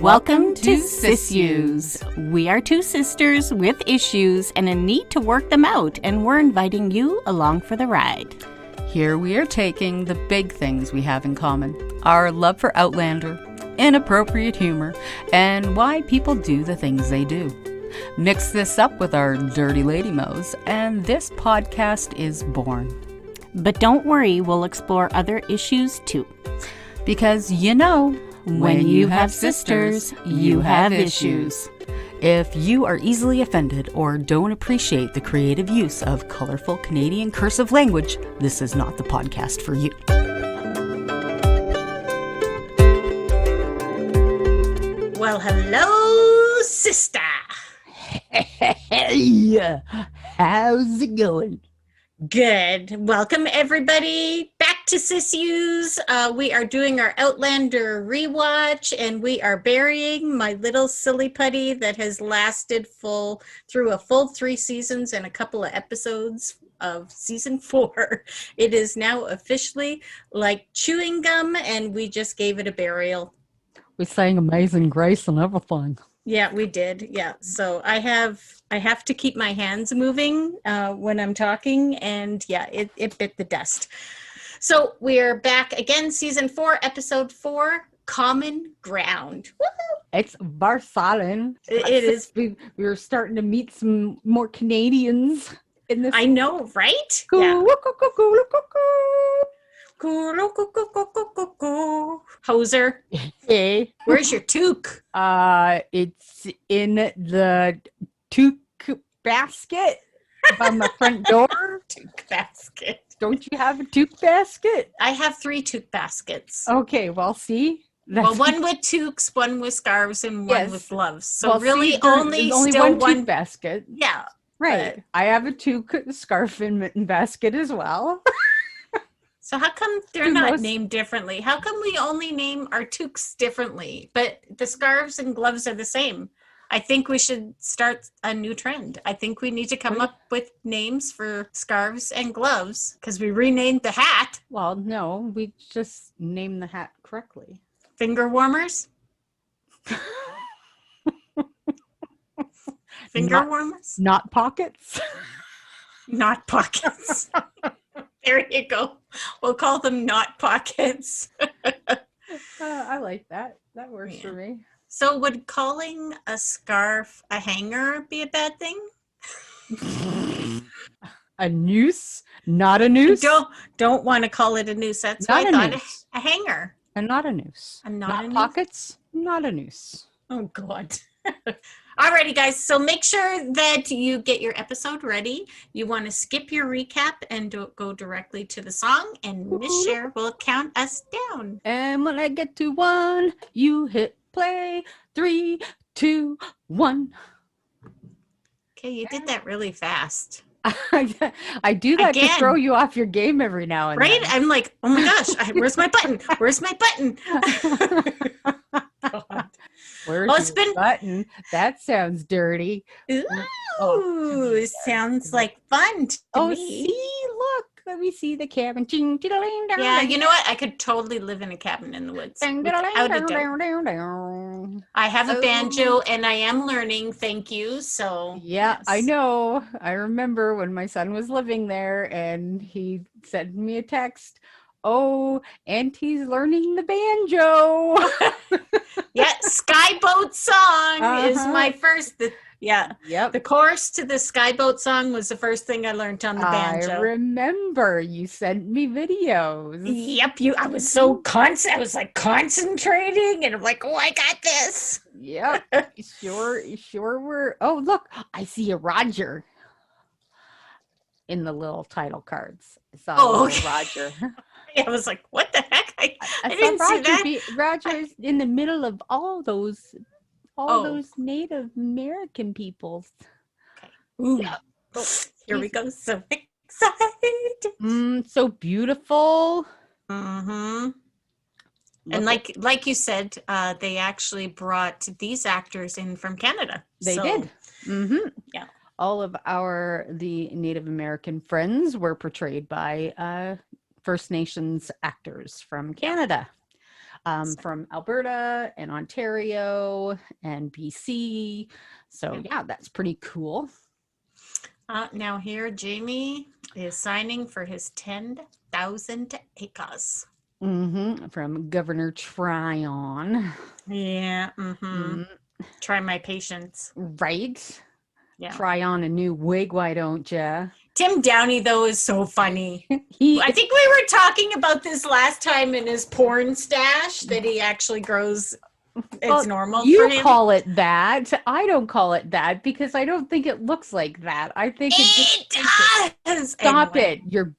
Welcome to SIssues. We are two sisters with issues and a need to work them out, and we're inviting you along for the ride. Here we are taking the big things we have in common. Our love for Outlander, inappropriate humor, and why people do the things they do. Mix this up with our dirty lady mo's, and this podcast is born. But don't worry, we'll explore other issues too. Because you know, when you have sisters, you have issues. If you are easily offended or don't appreciate the creative use of colorful Canadian cursive language, this is not the podcast for you. Well, hello, sister. Hey, how's it going? Good. Welcome, everybody, back to SIssues. We are doing our Outlander rewatch, and we are burying my little silly putty that has lasted through a full 3 seasons and a couple of episodes of season 4. It is now officially like chewing gum, and we just gave it a burial. We sang Amazing Grace and everything. Yeah, we did. Yeah. So I have to keep my hands moving when I'm talking, and yeah, it bit the dust. So we're back again, season 4, episode 4, Common Ground. Woo-hoo! It's Barcelona. It is. We're starting to meet some more Canadians in this. I know, right? Yeah. Hoser. Hey. Where's your toque? It's in the toque basket by my front door. Toque basket. Don't you have a toque basket? I have 3 toque baskets. Okay, well, see. Well, one with toques, one with scarves, and one with gloves. So well, really, see, only one toque basket. Yeah. Right. I have a toque scarf and mitten basket as well. So how come they're not named differently? How come we only name our toques differently, but the scarves and gloves are the same? I think we should start a new trend. I think we need to come up with names for scarves and gloves because we renamed the hat. Well, no, we just named the hat correctly. Finger warmers? Finger warmers? Not pockets? Not pockets. There you go. We'll call them not pockets. I like that. That works for me. So would calling a scarf a hanger be a bad thing? A noose? Not a noose? Don't want to call it a noose. That's why I thought a hanger. And not a noose. And not a pockets? Not a noose. Oh, God. Alrighty, guys. So make sure that you get your episode ready. You want to skip your recap and go directly to the song, and Miss Sher will count us down. And when I get to 1, you hit play. 3, 2, 1. Okay, you did that really fast. I do that to throw you off your game every now and then. Right? I'm like, oh my gosh, where's my button? Where's my button? God. Where's your button? That sounds dirty. Ooh, sounds like fun to me. See, look. Let me see the cabin. Yeah, you know what? I could totally live in a cabin in the woods. Without a doubt. I have a banjo and I am learning. Thank you. So yeah, yes. I know. I remember when my son was living there and he sent me a text. Oh, Auntie's learning the banjo. Yeah, Skyboat Song is my first. Yep. The chorus to the Skyboat Song was the first thing I learned on the banjo. I remember you sent me videos. Yep, I was so I was like concentrating, and I'm like, oh, I got this. Yep, sure were. Oh, look, I see a Roger in the little title cards. I saw Roger. I was like, what the heck? I didn't see that. Roger's in the middle of all those Native American peoples. Okay. Ooh. Yeah. Oh, here we go. So excited. So beautiful. Mm-hmm. And like you said, they actually brought these actors in from Canada. They did. Mm-hmm. Yeah. All of the Native American friends were portrayed by First Nations actors from Canada. from Alberta and Ontario and BC. So yeah, that's pretty cool. Now here, Jamie is signing for his 10,000 acres. From Governor Tryon. Yeah. Try my patience. Right? Yeah. Try on a new wig, why don't ya? Tim Downey, though, is so funny. I think we were talking about this last time in his porn stash, that he actually grows. It's normal for him. You call it that. I don't call it that because I don't think it looks like that. I think it does. Stop anyway. it. You're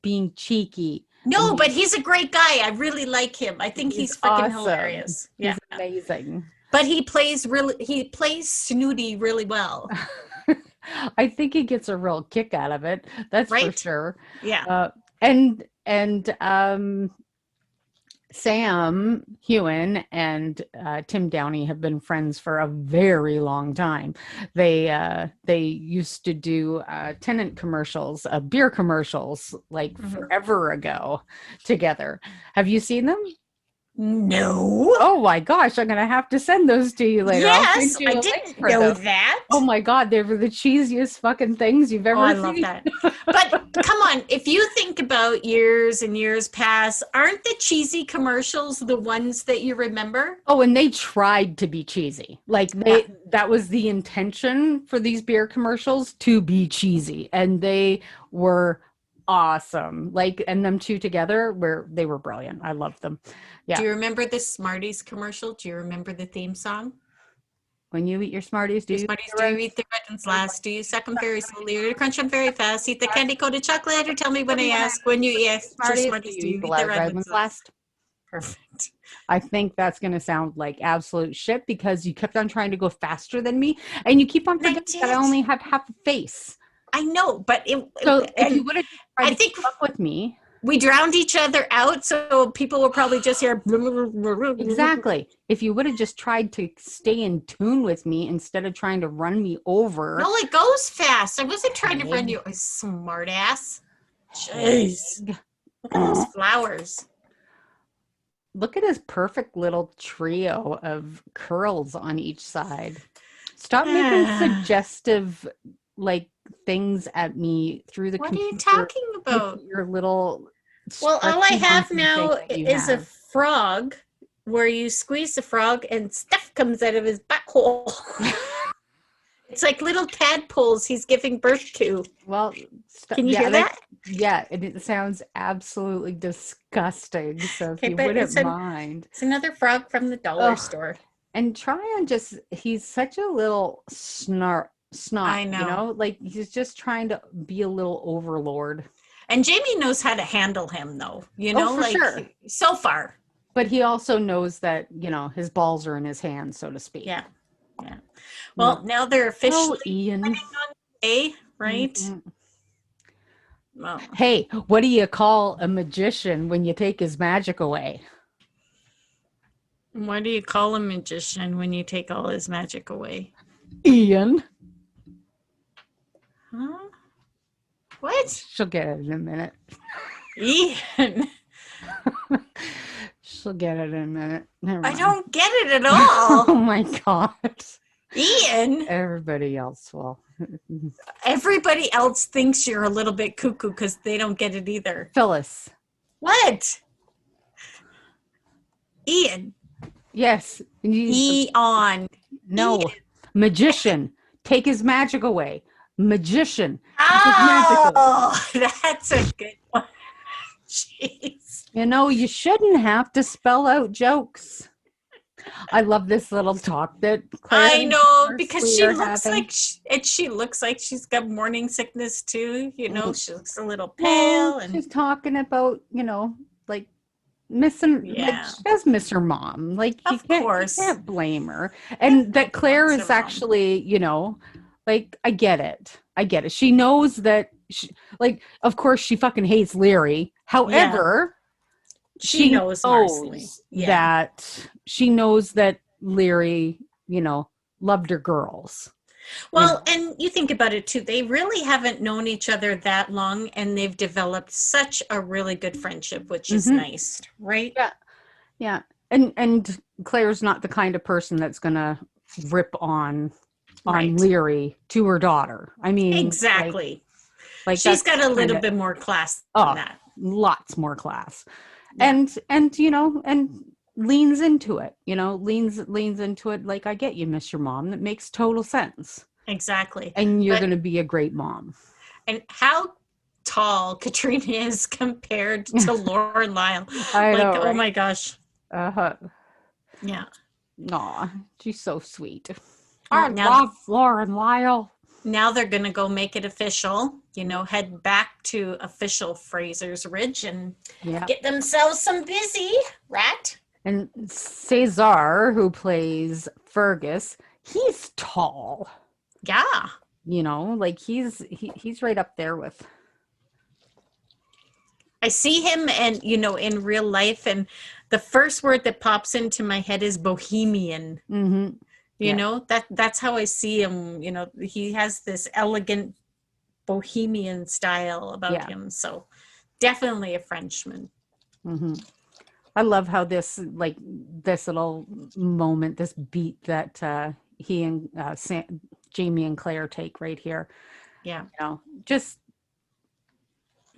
being cheeky. No, but he's a great guy. I really like him. I think he's freaking awesome. hilarious. Yeah. He's amazing. But he plays snooty really well. I think he gets a real kick out of it. That's for sure. Yeah. And Sam Hewen and Tim Downey have been friends for a very long time. They used to do tenant commercials, beer commercials, like forever ago together. Have you seen them? No. Oh my gosh, I'm going to have to send those to you later. Yes, I didn't know that. Oh my God, they were the cheesiest fucking things you've ever seen. I love that. But come on, if you think about years and years past, aren't the cheesy commercials the ones that you remember? Oh, and they tried to be cheesy. Like that was the intention for these beer commercials, to be cheesy. And they were awesome. Like, and them two together they were brilliant. I loved them. Yeah. Do you remember the Smarties commercial? Do you remember the theme song? When you eat your Smarties, do you eat the red ones last? Do you suck them very slowly or crunch them very fast? Eat the candy coated chocolate, or tell me when I ask. When you eat Smarties, do you eat the red ones last? Perfect. I think that's going to sound like absolute shit because you kept on trying to go faster than me, and you keep on forgetting that I only have half a face. I know, but if you would have tried to keep up with me, we drowned each other out, so people will probably just hear. Exactly. If you would have just tried to stay in tune with me instead of trying to run me over. No, it goes fast. I wasn't trying to run you, smart ass. Jeez. Look at those flowers. Look at his perfect little trio of curls on each side. Stop making suggestive, things at me through the computer. What are you talking about? Your little. Well, all I have now is a frog where you squeeze the frog and stuff comes out of his butthole. It's like little tadpoles he's giving birth to. Well, can you hear that? Yeah, it sounds absolutely disgusting. So if you wouldn't mind. It's another frog from the dollar store. And he's such a little snot. I know. He's just trying to be a little overlord. And Jamie knows how to handle him, though. Sure. So far. But he also knows that, his balls are in his hands, so to speak. Yeah. Yeah. Well, now they're officially Ian. on A, right? Mm-hmm. Well. Hey, what do you call a magician when you take his magic away? What do you call a magician when you take all his magic away? Ian. Huh? What? She'll get it in a minute. Ian. She'll get it in a minute. I don't get it at all. Oh my God. Ian. Everybody else will. Everybody else thinks you're a little bit cuckoo because they don't get it either. Phyllis. What? Ian. Yes. Eon. No. Ian. Magician. Take his magic away. Magician. Oh, that's a good one. Jeez. You shouldn't have to spell out jokes. I love this little talk that Claire I know, because she looks like she's got morning sickness too. She looks a little pale. And she's talking about, missing. Yeah. She does miss her mom. Of course. You can't blame her. And that Claire is actually, I get it. She knows that, of course, she fucking hates Leary. However, she knows that Leary, loved her girls. Well, and you think about it too. They really haven't known each other that long, and they've developed such a really good friendship, which is nice, right? Yeah. Yeah. And Claire's not the kind of person that's gonna rip on Right. Leary to her daughter. I mean, Exactly. like She's that's got a little kinda, bit more class than that. lots more class. Yeah. And and leans into it, leans into it like, I get you, miss your mom. That makes total sense. Exactly. And you're But going to be a great mom. and how tall Katrina is compared to Laura and Lyle. I Like, know, oh right? my gosh. Uh-huh. Yeah. Aw, she's so sweet. Well, I love Laura and Lyle. Now they're going to go make it official, head back to official Fraser's Ridge and get themselves some busy, right? And Cesar, who plays Fergus, he's tall. Yeah. Like he's right up there with. I see him and, in real life, and the first word that pops into my head is bohemian. Mm-hmm. That's how I see him. He has this elegant bohemian style about him. So definitely a Frenchman. Mm-hmm. I love how this little moment, this beat that he and Jamie and Claire take right here. Yeah. Just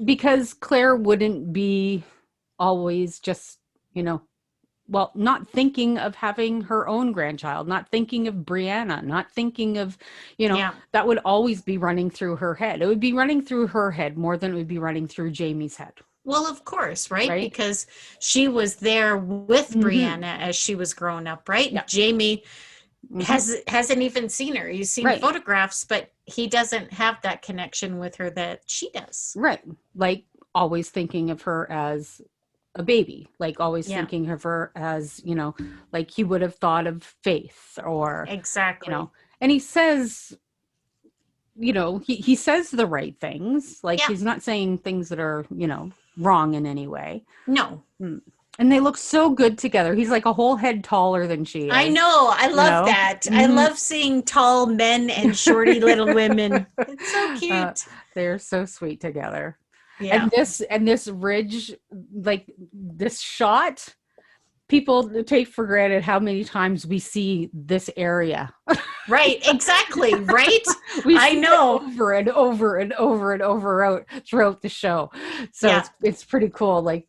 because Claire wouldn't be always just, not thinking of having her own grandchild, not thinking of Brianna, not thinking of, that would always be running through her head. It would be running through her head more than it would be running through Jamie's head. Well, of course, right? Because she was there with Brianna as she was growing up, right? Yeah. Jamie hasn't even seen her. He's seen photographs, but he doesn't have that connection with her that she does. Right. Like always thinking of her as a baby, like always thinking of her as, like he would have thought of Faith or exactly. And he says, he says the right things. Like he's not saying things that are, wrong in any way. No. And they look so good together. He's like a whole head taller than she is. I know. I love that. Mm-hmm. I love seeing tall men and shorty little women. It's so cute. They're so sweet together. Yeah. And this ridge, like this shot, people take for granted how many times we see this area. Right, exactly, right? I know. Over and over and over and over out throughout the show. So it's pretty cool. Like,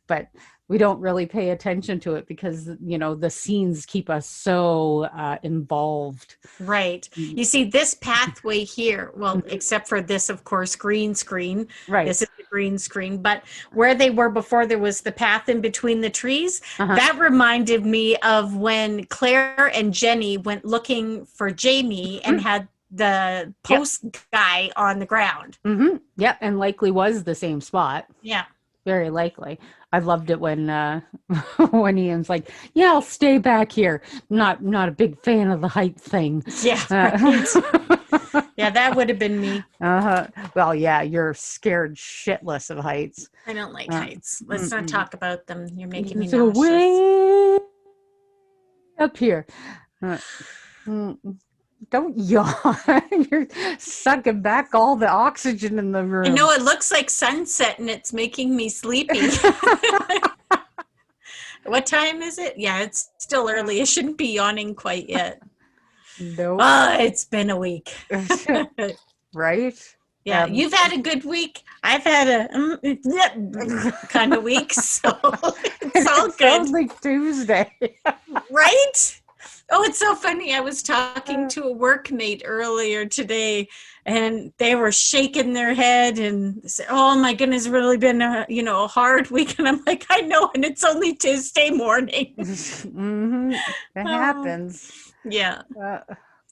but we don't really pay attention to it because, the scenes keep us so involved. Right. You see this pathway here, well, except for this, of course, green screen. Right. This is the green screen. But where they were before, there was the path in between the trees. That reminded me of when Claire and Jenny went looking for Jamie and had the post guy on the ground. Mm-hmm. Yep. And likely was the same spot. Yeah. Very likely. I loved it when when Ian's like, "Yeah, I'll stay back here. Not a big fan of the height thing." Yeah, right. Yeah, that would have been me. Well, yeah, you're scared shitless of heights. I don't like heights. Let's not talk about them. You're making me nauseous. Way up here. Don't yawn. You're sucking back all the oxygen in the room. I know, it looks like sunset and it's making me sleepy. What time is it? Yeah, it's still early. I shouldn't be yawning quite yet. No. It's been a week. Right? Yeah, you've had a good week. I've had a kind of week, so it's all good. Sounds like Tuesday. Right? Oh, it's so funny. I was talking to a workmate earlier today, and they were shaking their head and said, "Oh my goodness, it's really been a hard week." And I'm like, "I know, and it's only Tuesday morning." Mm-hmm. It happens. Yeah.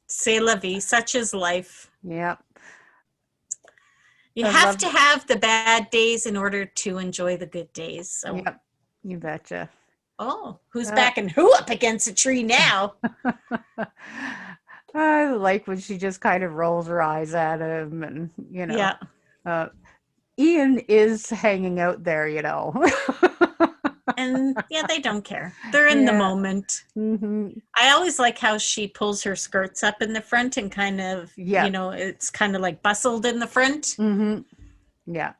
C'est la vie. Such is life. Yep. You have to have the bad days in order to enjoy the good days. So. Yep. You betcha. Oh, who's backing who up against a tree now? I like when she just kind of rolls her eyes at him and, Yeah. Ian is hanging out there, And they don't care. They're in the moment. Mm-hmm. I always like how she pulls her skirts up in the front and kind of, it's kind of like bustled in the front. Mm-hmm. Yeah.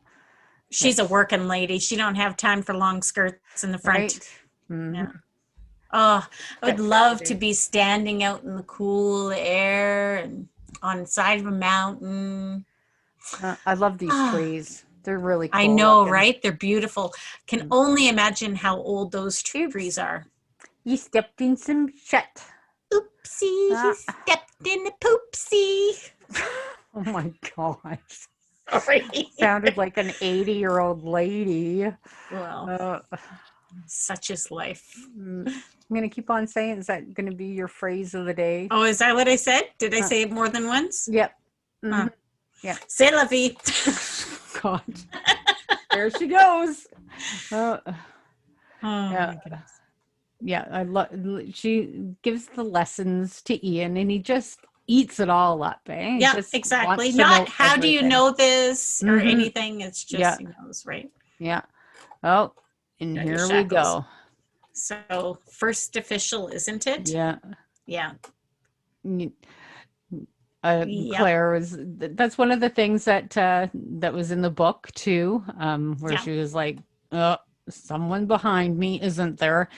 She's a working lady. She don't have time for long skirts in the front. Right. Yeah. Oh, I would love to be standing out in the cool air and on the side of a mountain. I love these trees. They're really cool. I know, looking. right? They're beautiful. Can only imagine how old those trees are. You stepped in some shit. Oopsie, he stepped in a poopsie. Oh my gosh. Sorry. Sounded like an 80-year-old lady. Well, such is life. I'm going to keep on saying, is that going to be your phrase of the day? Oh, is that what I said? Did I say it more than once? Yep. Mm-hmm. Yeah. C'est la vie. God. There she goes. Oh, yeah. my goodness. Yeah, I love. She gives the lessons to Ian, and he just eats it all up. Eh? Yeah, exactly. Not how do you know this or anything. It's just he knows, right? Yeah. Oh, and here we go. So first official, isn't it? Yeah. Yeah. Claire was. That's one of the things that that was in the book too, where she was like, "Oh, someone behind me, isn't there?"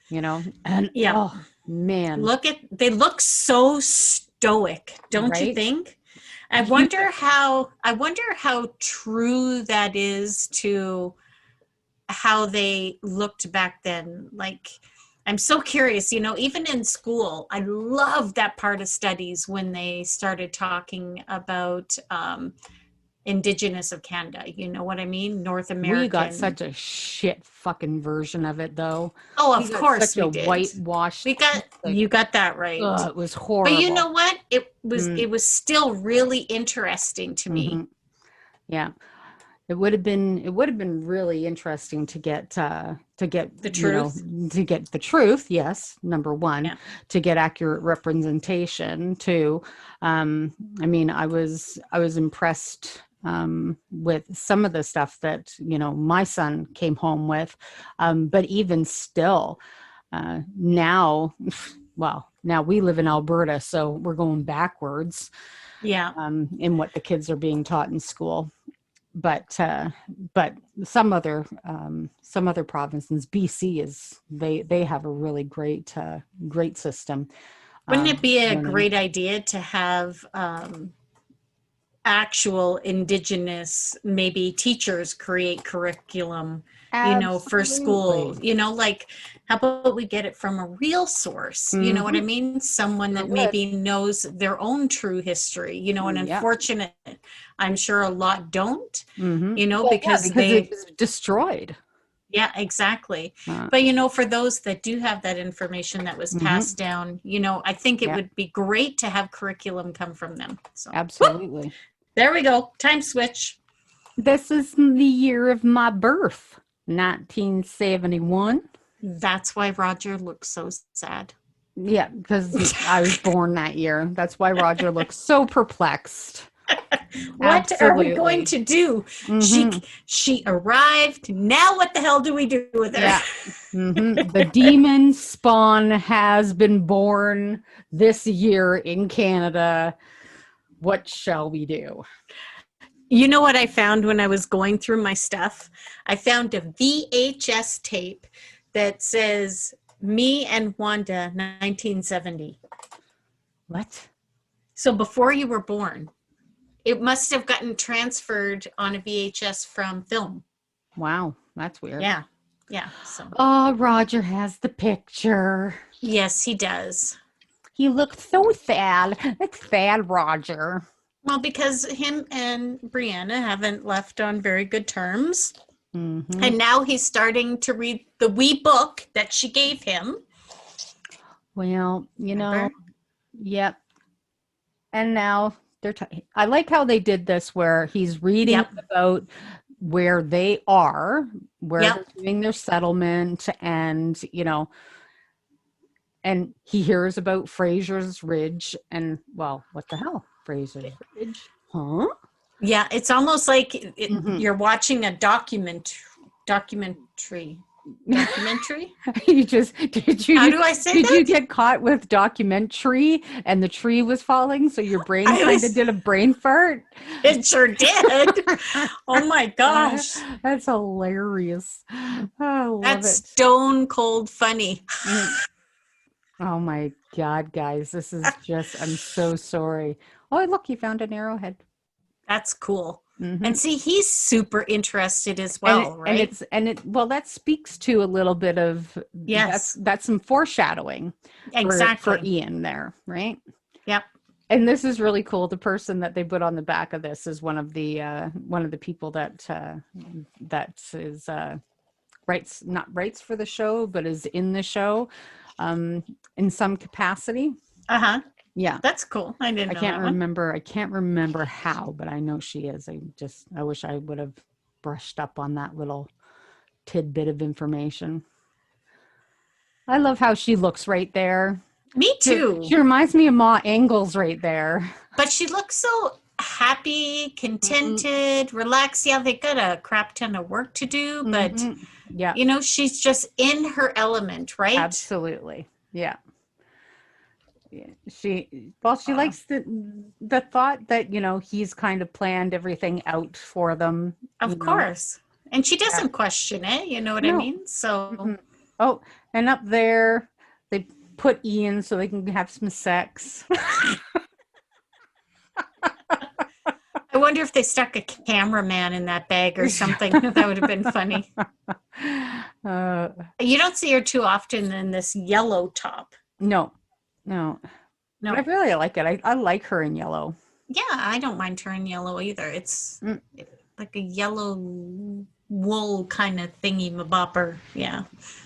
You know, and oh man, they look so stoic, don't you think? I wonder how true that is to how they looked back then. Like, I'm so curious, you know, even in school, I love that part of studies when they started talking about Indigenous of Canada. You know what I mean? North American. We got such a shit fucking version of it, though. Oh, of course such we a did. Whitewashed. You got that right. It was horrible. But you know what? It was still really interesting to me. Yeah. It would have been really interesting to get the truth. To get the truth, yes, number one. To get accurate representation too. I mean, I was impressed with some of the stuff that, you know, my son came home with. But even still, now we live in Alberta, so we're going backwards. Yeah. In what the kids are being taught in school. But some other provinces, BC they have a really great system. Wouldn't it be a great idea to have actual Indigenous maybe teachers create curriculum, you know, for school? You know, like, how about we get it from a real source? You know what I mean? Someone that maybe knows their own true history, you know, and unfortunate, I'm sure a lot don't, you know, because it was destroyed. Yeah, exactly. But, you know, for those that do have that information that was passed down, you know, I think it would be great to have curriculum come from them. So absolutely. There we go. Time switch. This is the year of my birth, 1971. That's why Roger looks so sad. Yeah, because I was born that year. That's why Roger looks so perplexed. What are we going to do? She arrived. Now what the hell do we do with her? Yeah. The demon spawn has been born this year in Canada. What shall we do? You know what I found when I was going through my stuff? I found a VHS tape that says me and Wanda 1970. What? So before you were born. It must have gotten transferred on a VHS from film. Wow, that's weird. Yeah. Yeah. So. Oh, Roger has the picture. Yes, he does. He looked so sad. It's sad, Roger. Well, because him and Brianna haven't left on very good terms. And now he's starting to read the wee book that she gave him. Well, you know, yep. And now I like how they did this where he's reading about where they are, where they're doing their settlement, and, you know, and he hears about Fraser's Ridge and, well, what the hell? Fraser's Ridge? Huh? Yeah, it's almost like you're watching a documentary. Documentary? did you How do I say did you that? get caught with documentary and the tree was falling, so your brain I kind of was, did a brain fart? it sure did. Oh my gosh. That's hilarious. Oh, I love That's it. stone cold funny. Mm. Oh my God, guys, this is just, I'm so sorry. Oh, look, you found an arrowhead. That's cool. Hmm. And see, he's super interested as And well, right? well, that speaks to a little bit of Yes, that's some foreshadowing for exactly. Ian there, right? Yep. And this is really cool. The person that they put on the back of this is one of the people that is writes not writes for the show, but is in the show in some capacity. Uh-huh. Yeah. That's cool. I didn't know that one. I can't remember how, but I know she is. I wish I would have brushed up on that little tidbit of information. I love how she looks right there. Me too. She reminds me of Ma Ingalls right there. But she looks so happy, Mhm. contented, relaxed. Yeah, they got a crap ton of work to do, but Mhm. Yeah, she's just in her element, right? absolutely. Yeah. Yeah. She Uh, likes the thought that, he's kind of planned everything out for them, of course. And she Yeah. doesn't question it, you know what I No. mean? So Mm-mm. Oh, and up there they put Ian so they can have some sex. I wonder if they stuck a cameraman in that bag or something. That would have been funny. Uh, You don't see her too often in this yellow top. no, no. But I No. really like it. I like her in yellow. Yeah, I don't mind her in yellow either. It's Mm. like a yellow wool kind of thingy mabopper. Yeah.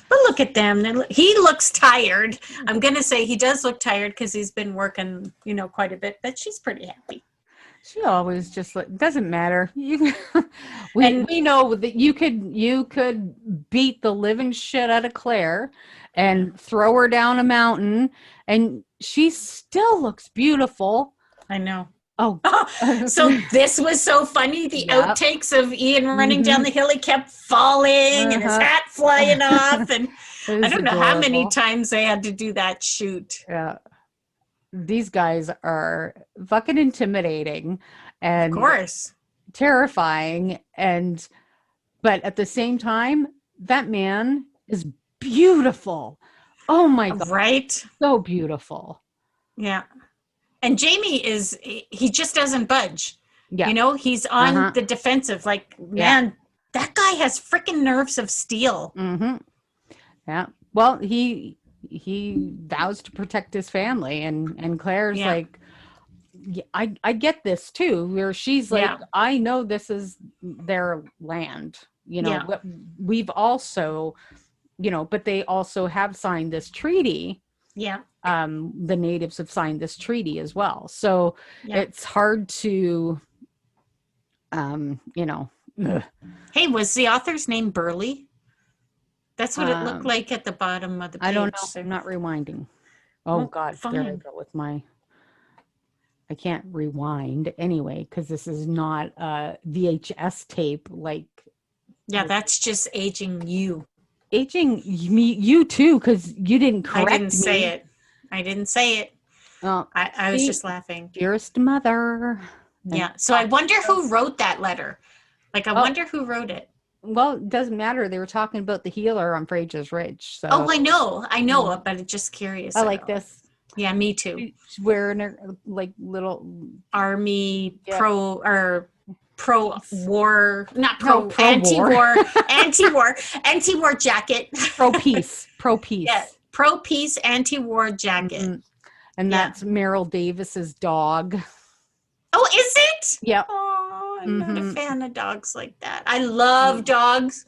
But look at them. He looks tired. I'm going to say he does look tired because he's been working, quite a bit, but she's pretty happy. She always just doesn't matter. And we know that you could beat the living shit out of Claire and throw her down a mountain and she still looks beautiful. I know. Oh, So this was so funny. The yeah. outtakes of Ian running down Mhm. the hill, he kept falling and his Uh-huh. hat flying off. And It I was don't know how many adorable. times they had to do that shoot. Yeah. These guys are fucking intimidating Of and course. terrifying, but at the same time, that man is beautiful. Oh my God, Right? so beautiful. Yeah. And Jamie he just doesn't budge. Yeah. He's on Uh-huh. the defensive. Like, Yeah. man, that guy has freaking nerves of steel. Mm-hmm. Yeah. Well, he vows to protect his family, and Claire's Yeah. like, yeah, I get this too, where she's like, Yeah. I know this is their land, Yeah. but we've also, but they also have signed this treaty. Yeah. The natives have signed this treaty as well. So Yeah. it's hard to, ugh. Hey, was the author's name Burley? That's what it looked Um, like at the bottom of the page. I don't know. So- I'm not rewinding. Oh Well, God, there I fine. go with I can't rewind anyway, because this is not a VHS tape like Yeah, that's just aging you. aging me, you too, because you didn't correct I didn't say me. it. I didn't say it. Oh, I was see? just laughing. Dearest mother. Yeah. So I wonder who wrote that letter. Like, I Oh. wonder who wrote it. Well, it doesn't matter. They were talking about the healer on Fraser's Ridge. So Oh, I know, but it's just curious. I like about. this. Yeah, me too. She's wearing her like little Army Yeah. pro war, not pro, No, pro-war. anti-war jacket. pro peace. Yeah, pro peace anti-war jacket. Mhm. And Yeah. that's Meryl Davis's dog. Oh, is it? Yep. Oh, I'm not a Mhm. fan of dogs like that. I love dogs,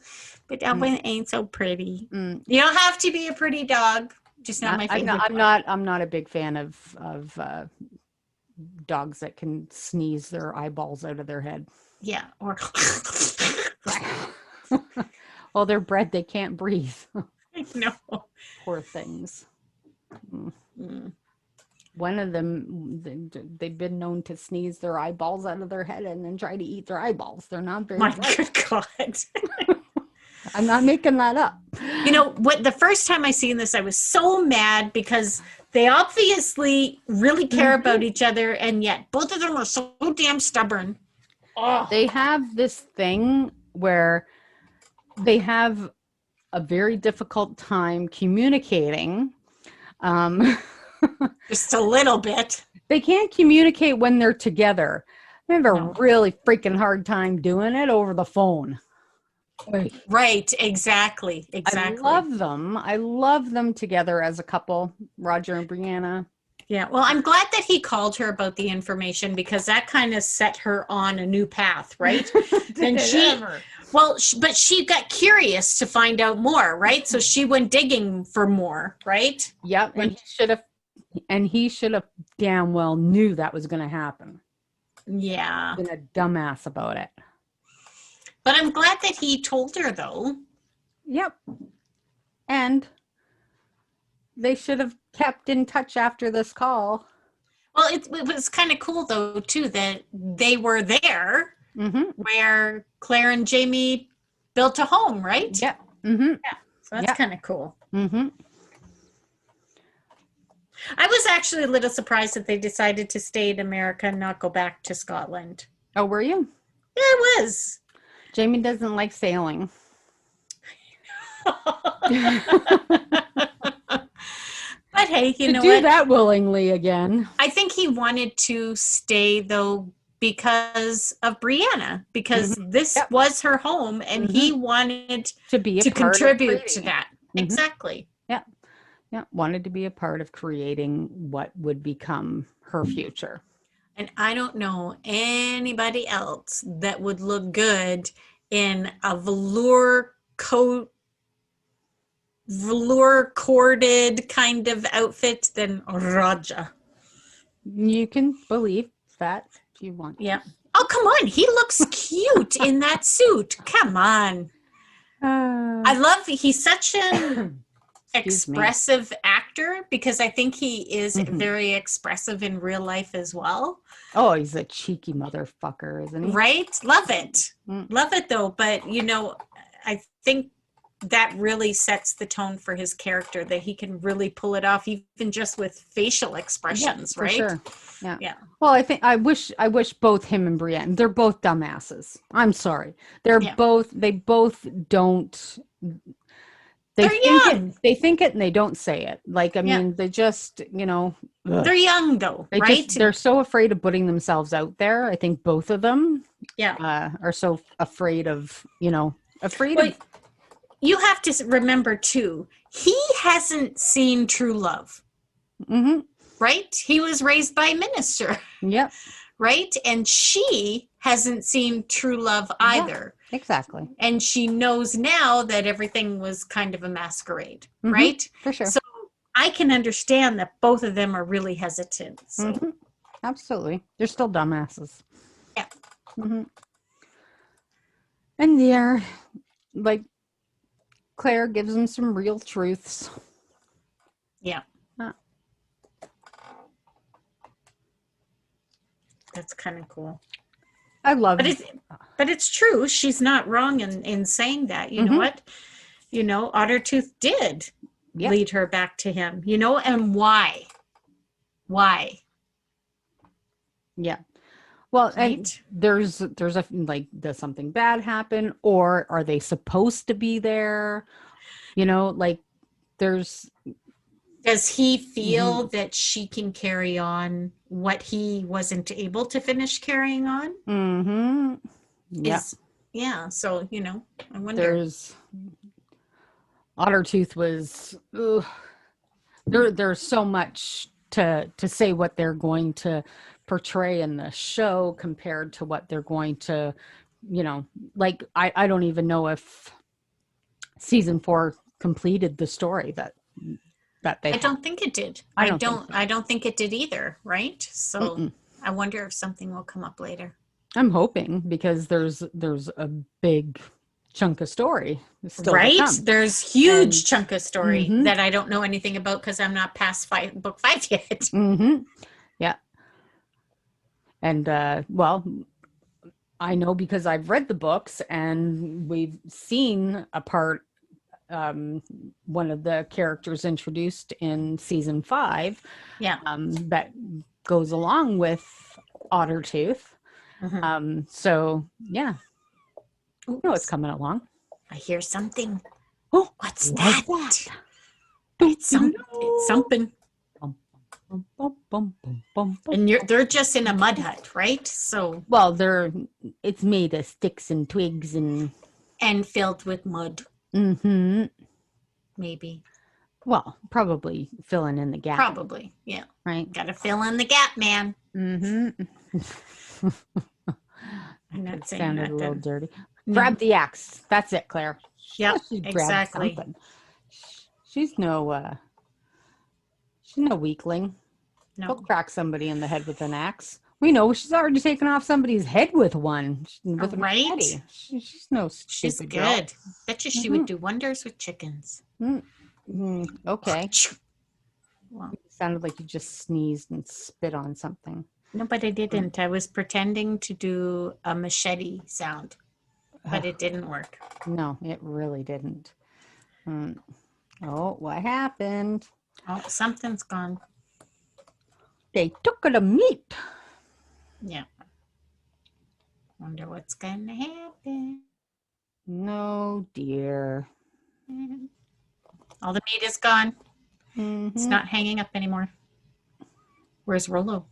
but that Mm. one ain't so pretty. Mm. You don't have to be a pretty dog. Just not my favorite. I'm not a big fan of dogs that can sneeze their eyeballs out of their head. Yeah, or Well, they're bred, they can't breathe. no. Poor things. Mm. One of them, they've been known to sneeze their eyeballs out of their head and then try to eat their eyeballs. They're not very My bright. good God. I'm not making that up. You know what? The first time I seen this, I was so mad because they obviously really care about each other, and yet both of them are so damn stubborn. Oh. They have this thing where they have a very difficult time communicating. Just a little bit. They can't communicate when they're together. They have a really freaking hard time doing it over the phone. Right, exactly. I love them together as a couple, Roger and Brianna. Yeah, well, I'm glad that he called her about the information because that kind of set her on a new path, right? Then but she got curious to find out more, right? So she went digging for more, right? Yep, and he should have damn well knew that was going to happen. Yeah. Been a dumbass about it. But I'm glad that he told her, though. Yep. And they should have kept in touch after this call. Well, it was kind of cool, though, too, that they were there where Claire and Jamie built a home, right? Yep. Mm-hmm. Yeah. So that's kind of cool. Mm-hmm. I was actually a little surprised that they decided to stay in America and not go back to Scotland. Oh, were you? Yeah, I was. Jamie doesn't like sailing. But hey, you know what? To do that willingly again. I think he wanted to stay, though, because of Brianna, because this was her home, and he wanted to contribute to that. Exactly. Yeah. Yeah. Wanted to be a part of creating what would become her future. And I don't know anybody else that would look good in a velour corded kind of outfit than Raja. You can believe that if you want. Yeah. Oh, come on. He looks cute in that suit. Come on. He's such an expressive actor because I think he is very expressive in real life as well. Oh, he's a cheeky motherfucker, isn't he? Right? Love it. Love it, though. But, I think that really sets the tone for his character, that he can really pull it off even just with facial expressions, right? Sure. Yeah. Well, I wish both him and Brienne, they're both dumbasses. I'm sorry. They both don't. They think it and they don't say it. Like, I mean, they just, they're young though, right? They're so afraid of putting themselves out there. I think both of them are so afraid of. You have to remember too, he hasn't seen true love. Right? He was raised by a minister. Yep. Right? And she hasn't seen true love either. Yeah, exactly. And she knows now that everything was kind of a masquerade, right? For sure. So I can understand that both of them are really hesitant. So. Absolutely. They're still dumbasses. Yeah. And they're like, Claire gives them some real truths. Yeah. That's kind of cool. I love it. But it's true. She's not wrong in saying that. You know what? Ottertooth did lead her back to him, and why? Why? Yeah. Well, right? And there's a, like, does something bad happen, or are they supposed to be there? Does he feel that she can carry on what he wasn't able to finish carrying on? Yeah. So, I wonder. Ottertooth was, there's so much to say what they're going to portray in the show compared to what they're going to, I don't even know if season 4 completed the story that they. I don't think it did. I don't think it did either. Right. So I wonder if something will come up later. I'm hoping, because there's a big chunk of story still right. to come. There's huge chunk of story that I don't know anything about because I'm not past book 5 yet. Yeah. And I know because I've read the books and we've seen a part, one of the characters introduced in season 5, Yeah. that goes along with Ottertooth. So yeah, you know it's coming along. I hear something. Oh, What's that? It's It's something. Bum, bum, bum, bum, bum, bum. And they're just in a mud hut, right? So Well, it's made of sticks and twigs and filled with mud, maybe. Well, probably filling in the gap. Probably, yeah. Right. Got to fill in the gap, man. I'm not saying sounded that a little then. dirty. No. Grab the axe. That's it, Claire. Yep, She grabbed exactly. something. She's no weakling. No. She'll crack somebody in the head with an axe. We know she's already taken off somebody's head with one. With a Right? machete. She's no stupid She's girl. good. Bet you she would do wonders with chickens. Okay. Well, It sounded like you just sneezed and spit on something. no, but I didn't. I was pretending to do a machete sound, but it didn't work. No, it really didn't. Oh, what happened? Oh, something's gone. They took the meat. Yeah. Wonder what's going to happen. No, dear. All the meat is gone. It's not hanging up anymore. Where's Rollo?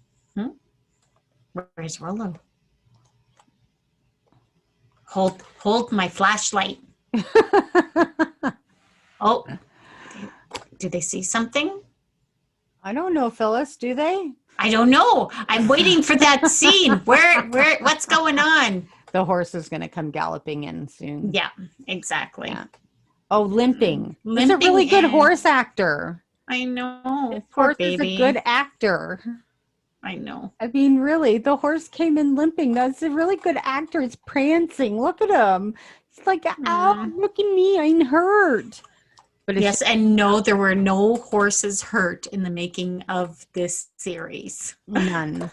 Where's Rollo? Hold my flashlight. Oh, did they see something? I don't know, Phyllis. Do they? I don't know. I'm waiting for that scene. What's going on? The horse is going to come galloping in soon. Yeah, exactly. Yeah. Oh, limping. He's a Limping really good in. horse actor. I know. This Poor horse baby. is a good actor. I know. I mean, really, the horse came in limping. That's a really good actor. It's prancing. Look at him. It's like, ow, look at me. I'm hurt. But it's Yes, and no, there were no horses hurt in the making of this series. none.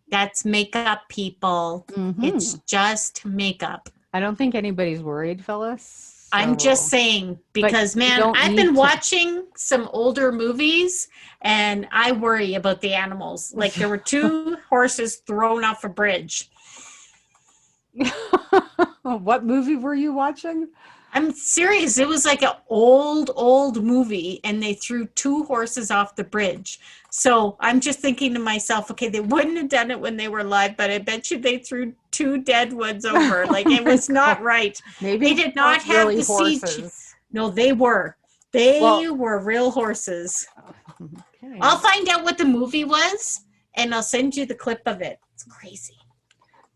That's makeup, people. It's just makeup. I don't think anybody's worried, Phyllis. I'm just saying, because, you man, don't I've need been to. watching some older movies and I worry about the animals. Like there were 2 horses thrown off a bridge. What movie were you watching? I'm serious. It was like an old movie and they threw 2 horses off the bridge. So I'm just thinking to myself, okay, they wouldn't have done it when they were alive, but I bet you they threw 2 dead ones over. Like it was not right. Maybe They did not have really the CG. horses. No, they were. They were real horses. Okay. I'll find out what the movie was and I'll send you the clip of it. It's crazy.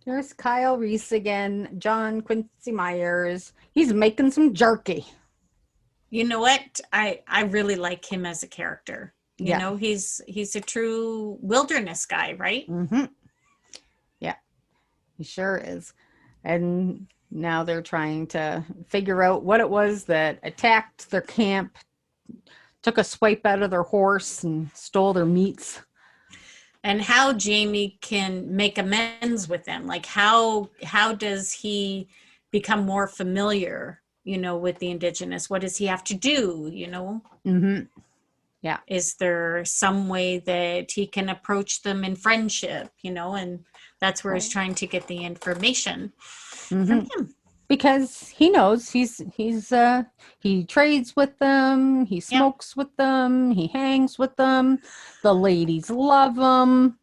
There's Kyle Reese again. John Quincy Myers. He's making some jerky. You know what? I really like him as a character. You know, he's a true wilderness guy, right? Yeah, he sure is. And now they're trying to figure out what it was that attacked their camp, took a swipe out of their horse, and stole their meats. And how Jamie can make amends with them. Like how does he become more familiar, you know, with the Indigenous? What does he have to do, you know? Yeah. Is there some way that he can approach them in friendship, you know? And that's where he's trying to get the information from him. Because he knows he trades with them, he smokes with them, he hangs with them. The ladies love him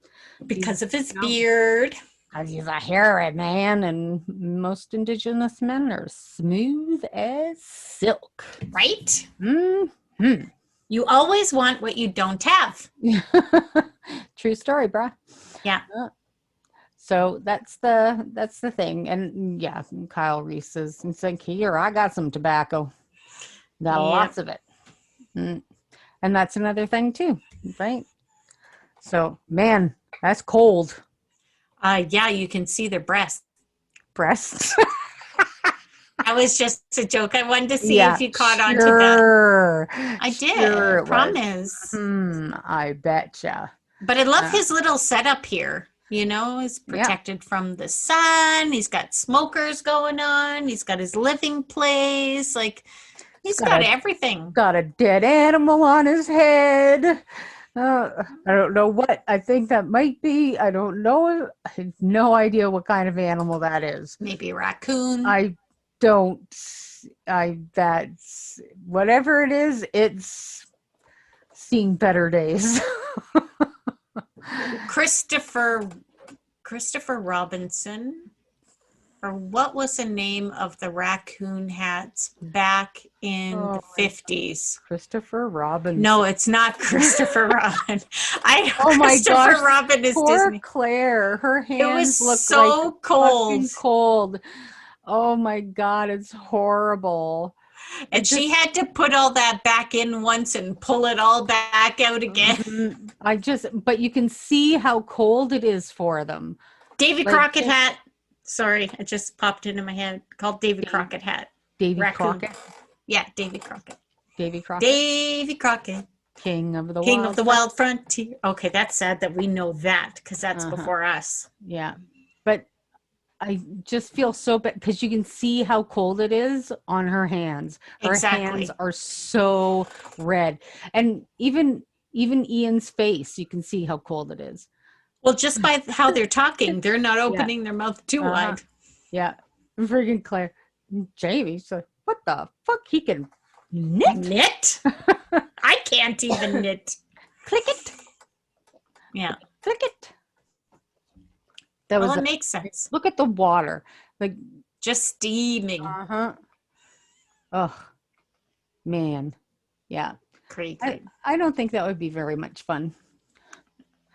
because of his beard. Because he's a hairy man, and most Indigenous men are smooth as silk. Right? You always want what you don't have. True story, bruh. Yeah. So that's the thing. And yeah, Kyle Reese is like, here, I got some tobacco. Got lots of it. And that's another thing too, right? So, man, that's cold. Yeah, you can see their breasts. Breasts? That was just a joke. I wanted to see if you caught on to that. I did, I promise. I betcha. But I love his little setup here. He's protected from the sun. He's got smokers going on. He's got his living place. Like, he's got everything. Got a dead animal on his head. I don't know what. I think that might be. I don't know. I have no idea what kind of animal that is. Maybe a raccoon. That's whatever it is, it's seen better days. Christopher Robinson, or what was the name of the raccoon hats back in the 50s? Christopher Robin. No, it's not Christopher Robin. Christopher Robin is poor Disney. Claire, her hands look so like cold. Cold. Oh my God, it's horrible. And she had to put all that back in once and pull it all back out again. But you can see how cold it is for them. Davy Crockett hat. Sorry, it just popped into my head. Called Davy Crockett hat. Davy Crockett? Yeah, Davy Crockett. Davy Crockett. Davy Crockett. King of the Wild Frontier. Okay, that's sad that we know that because that's before us. Yeah. But I just feel so bad because you can see how cold it is on her hands. Her hands are so red. And even Ian's face, you can see how cold it is. Well, just by how they're talking, they're not opening their mouth too wide. Yeah. Freaking Claire. Jamie's like, what the fuck? He can knit? Knit? I can't even knit. Click it. Yeah. Click it. It makes sense. Look at the water. Like, just steaming. Oh, man. Yeah. Crazy. I don't think that would be very much fun.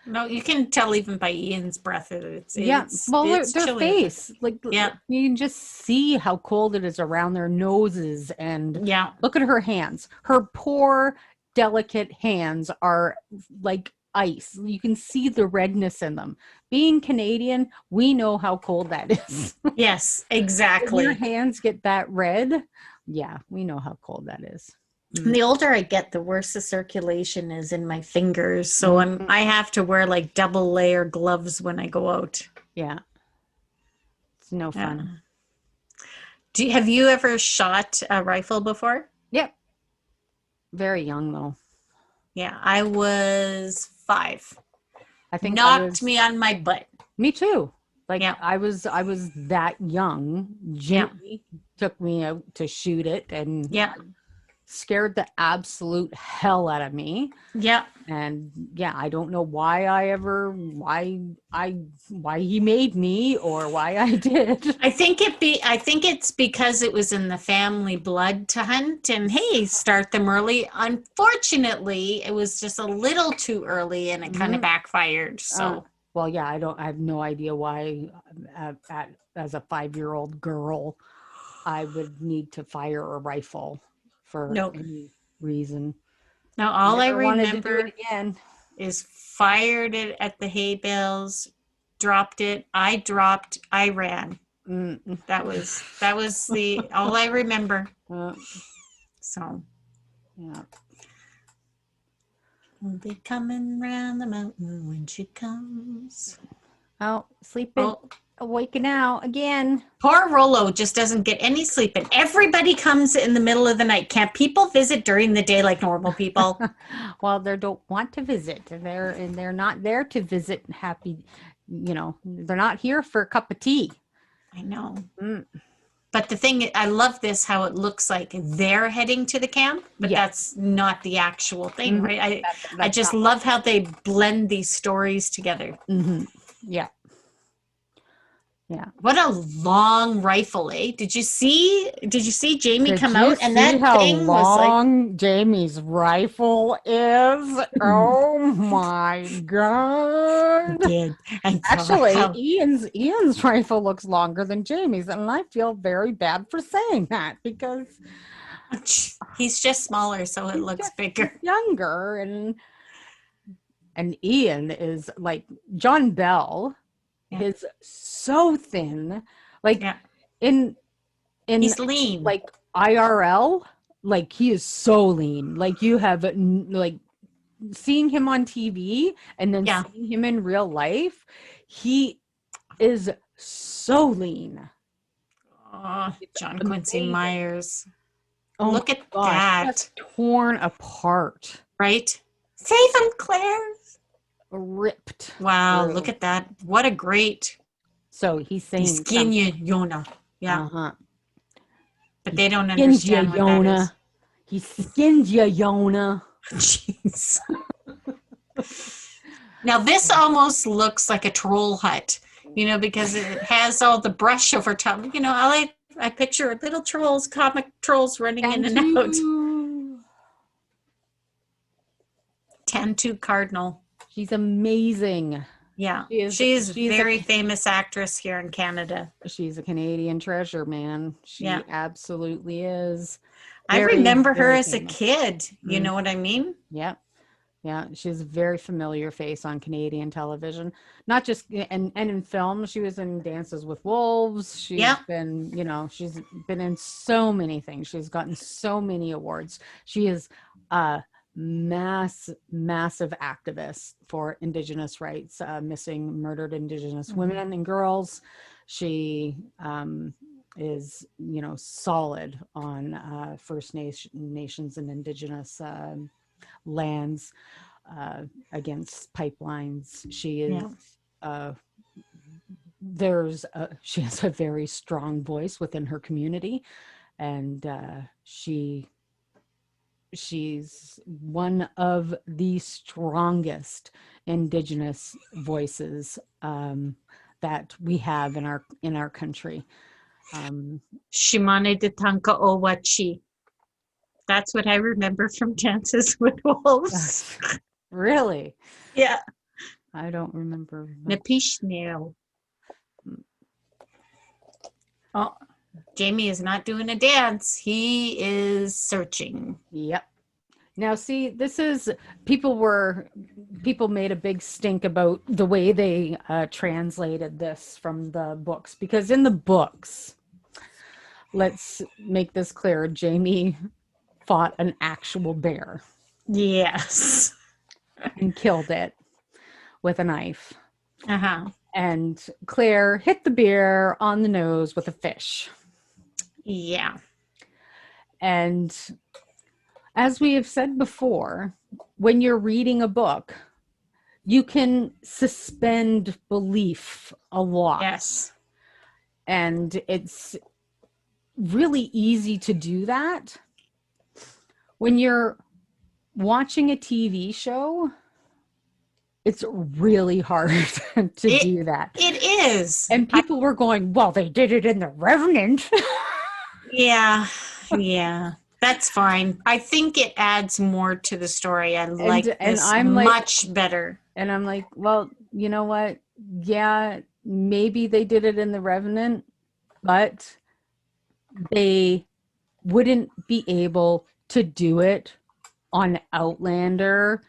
No, you can tell even by Ian's breath. Their face. Like, you can just see how cold it is around their noses. And look at her hands. Her poor, delicate hands are like ice. You can see the redness in them. Being Canadian, we know how cold that is. Yes, exactly. When your hands get that red, we know how cold that is. And the older I get, the worse the circulation is in my fingers. So I have to wear like double layer gloves when I go out. Yeah. It's no fun. Have you ever shot a rifle before? Yep. Very young though. Yeah, I was 5. I think knocked me on my butt. Me too. Like I was that young. Jimmy took me out to shoot it and scared the absolute hell out of me. Yeah. And I don't know why he made me or why I did. I think it's because it was in the family blood to hunt and start them early. Unfortunately, it was just a little too early and it kind of backfired. So I have no idea why as a 5-year-old girl I would need to fire a rifle for any reason. Now all I remember is fired it at the hay bales, dropped it, I ran. That was the all I remember. So we'll be coming round the mountain when she comes. Oh, sleeping. Awaken out again. Poor Rollo just doesn't get any sleep, and everybody comes in the middle of the night. Can't people visit during the day like normal people? Well, they don't want to visit. They're not there to visit. Happy, they're not here for a cup of tea. I know. But the thing, I love this, how it looks like they're heading to the camp, but that's not the actual thing, right? I just love how they blend these stories together. Yeah. Yeah. What a long rifle, eh? Did you see Jamie come out and that thing was like long Jamie's rifle is? Oh my God. Actually, Ian's rifle looks longer than Jamie's, and I feel very bad for saying that because he's just smaller, so it looks bigger. Younger and Ian is like John Bell. Is so thin, like in he's lean, like IRL, like he is so lean. Like you have like seeing him on TV and then seeing him in real life, He is so lean. Oh, John amazing. Quincy Myers. Oh Look my at gosh, that. that's torn apart. Right? Save him, Claire. Ripped. Wow, through. look at that. What a great So he's saying skin you, Yona. Yeah. Uh-huh. But they don't understand what that is. He skins you, Yona. Jeez. Now this almost looks like a troll hut, because it has all the brush over top. I picture little trolls, comic trolls running in and out. Tantu Cardinal. She's amazing. Yeah, she's very famous actress here in Canada. She's a Canadian treasure, man. She absolutely is. I remember her as a kid. You know what I mean? Yeah. Yeah, she's a very familiar face on Canadian television. Not just and in film, she was in Dances with Wolves. She's been, she's been in so many things. She's gotten so many awards. She is a massive activist for Indigenous rights, missing, murdered Indigenous women and girls. She is, solid on First Nations and Indigenous lands against pipelines. She is she has a very strong voice within her community, and she's one of the strongest Indigenous voices that we have in our country. Shimane de Tanka Owachi. That's what I remember from Dances with Wolves. Really? Yeah. I don't remember. Napishneo. Oh, Jamie is not doing a dance. He is searching. Yep. Now, see, this is people made a big stink about the way they translated this from the books, because in the books, let's make this clear, Jamie fought an actual bear. Yes. And killed it with a knife. Uh-huh. And Claire hit the bear on the nose with a fish. Yeah. And as we have said before, when you're reading a book, you can suspend belief a lot. Yes. And it's really easy to do that. When you're watching a TV show, it's really hard to do that. It is. And people were going, well, they did it in The Revenant. Yeah. That's fine. I think it adds more to the story. I like this much better. And I'm like, well, you know what? Yeah, maybe they did it in The Revenant, but they wouldn't be able to do it on Outlander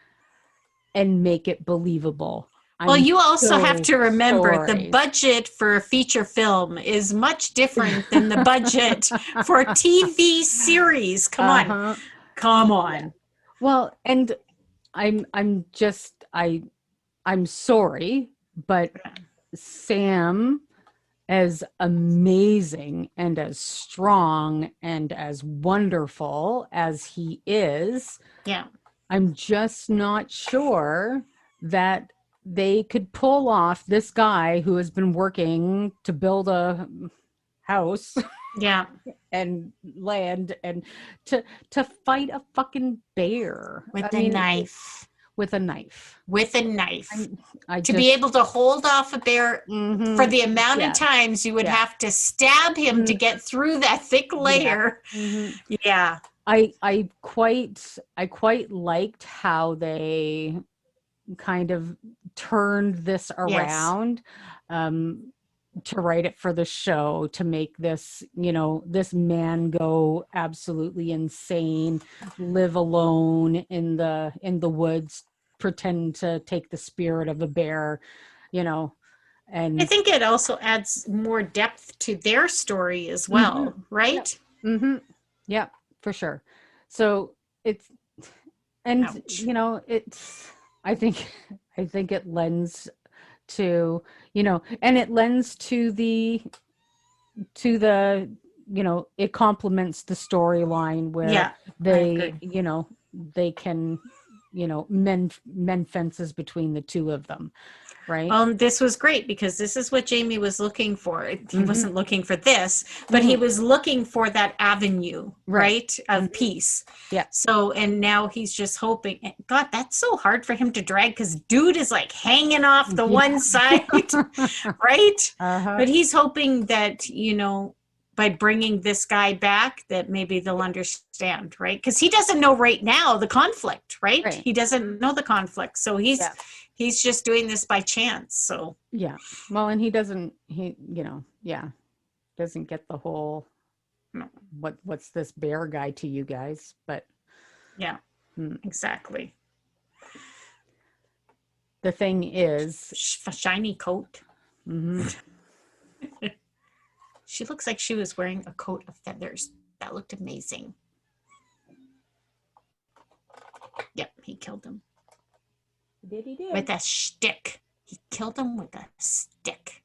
and make it believable. Well, you also have to remember the budget for a feature film is much different than the budget for a TV series. Come on. Well, and I'm sorry, but Sam, as amazing and as strong and as wonderful as he is, I'm just not sure that they could pull off this guy who has been working to build a house and land and to fight a fucking bear with a knife. To be able to hold off a bear for the amount of times you would have to stab him to get through that thick layer. I quite liked how they kind of turned this around to write it for the show, to make this, this man go absolutely insane, live alone in the woods, pretend to take the spirit of a bear, and I think it also adds more depth to their story as well, right? Yeah, for sure. So it's, and Ouch. it's, I think it lends to, and it lends to the, it complements the storyline where Yeah, they, they can, mend fences between the two of them. Right. This was great because this is what Jamie was looking for. He Mm-hmm. wasn't looking for this, but he was looking for that avenue, right, of peace. Yeah. So, and now he's just hoping. God, that's so hard for him to drag because dude is like hanging off the one side, right? But he's hoping that, by bringing this guy back, that maybe they'll understand, right? Because he doesn't know right now the conflict, right? He doesn't know the conflict. So he's just doing this by chance. So yeah. Well, and he doesn't get the whole what's this bear guy to you guys, but yeah, exactly. The thing is, shiny coat. She looks like she was wearing a coat of feathers. That looked amazing. Yep, he killed him. Did he do? With a stick. He killed him with a stick.